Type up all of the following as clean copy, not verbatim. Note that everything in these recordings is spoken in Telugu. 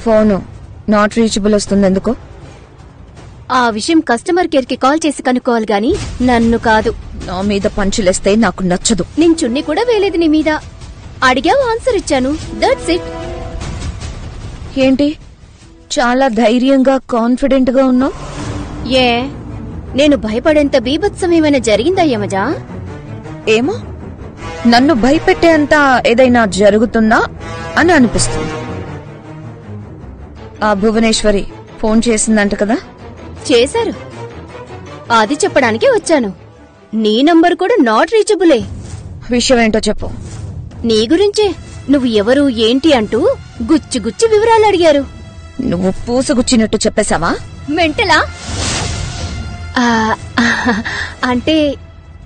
ఫోను నాట్ రీచబుల్ వస్తుంది ఎందుకు? ఆ విషయం కస్టమర్ కేర్ కి కాల్ చేసి కనుక్కోవాలి గాని నన్ను కాదు. నా మీద పంచులేస్తే నాకు నచ్చదు. నేను చున్ని కూడా వేలేదు నీ మీద. అడిగావు, ఆన్సర్ ఇచ్చాను. That's it. ఏంటి చాలా ధైర్యంగా కాన్ఫిడెంట్ గా ఉన్నావు? ఏ నేను భయపడేంత బీభత్సం ఏమైనా జరిగిందా యమజా? ఏమో, నన్ను భయపెట్టేంత ఏదైనా జరుగుతుందా అని అనిపిస్తుంది. ఆ భువనేశ్వరి ఫోన్ చేసిందంట కదా? చేశారు. అది చెప్పడానికి వచ్చాను. నీ నంబర్ కూడా నాట్ రీచబులే. విషయం ఏంటో చెప్పు. నీ గురించే. నువ్వు ఎవరు ఏంటి అంటూ గుచ్చి గుచ్చి వివరాలు అడిగారు. నువ్వు పూసగుచ్చినట్టు చెప్పేశావా? మెంటలా? అంటే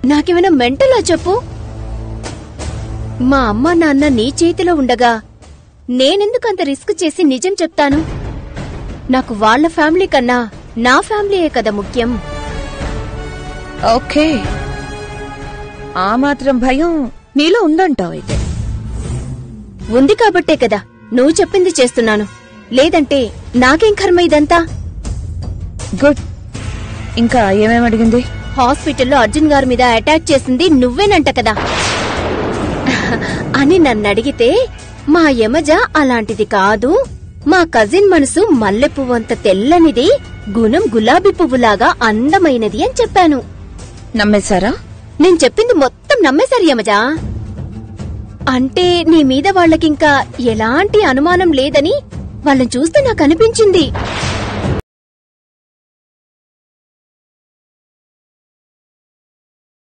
నాకేమైనా మెంటలా చెప్పు. మా అమ్మ నాన్న నీ చేతిలో ఉండగా నేనెందుకంత రిస్క్ చేసి నిజం చెప్తాను? నాకు వాళ్ల ఫ్యామిలీ కన్నా నా ఫ్యామిలీయే కదా ముఖ్యం. ఓకే, ఆ మాత్రం భయం నీలో ఉందంటావు అయితే. ఉంది కాబట్టే కదా నువ్వు చెప్పింది చేస్తున్నాను. లేదంటే నాకేం కర్మ ఇదంతా? గుడ్. ఇంకా ఏమేం అడిగింది? హాస్పిటల్లో అర్జున్ గారి మీద అటాక్ చేసింది నువ్వేనంట కదా అని నన్ను అడిగితే, మా యమజ అలాంటిది కాదు, మా కజిన్ మనసు మల్లె పువ్వంత తెల్లనిది, గుణం గులాబీ పువ్వులాగా అందమైనది అని చెప్పాను. నమ్మేశారా? నేను చెప్పింది మొత్తం నమ్మేశారు యమజా. అంటే నీ మీద వాళ్ళకింకా ఎలాంటి అనుమానం లేదని వాళ్ళని చూస్తే నాకు అనిపించింది.